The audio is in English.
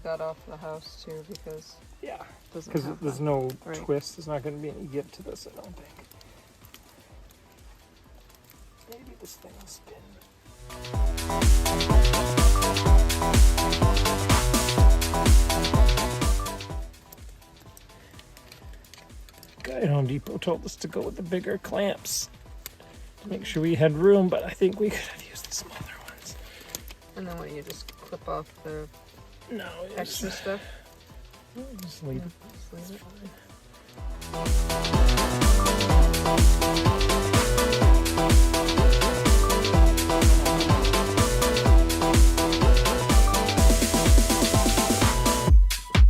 Got off the house too because Yeah, doesn't because have there's that. no Right. twist. There's not going to be any give to this, I don't think. Maybe this thing will spin. Guy at Home Depot told us to go with the bigger clamps to make sure we had room, but I think we could have used the smaller ones. And then what, you just clip off the No, extra stuff? just leave it. Just leave it. Fine.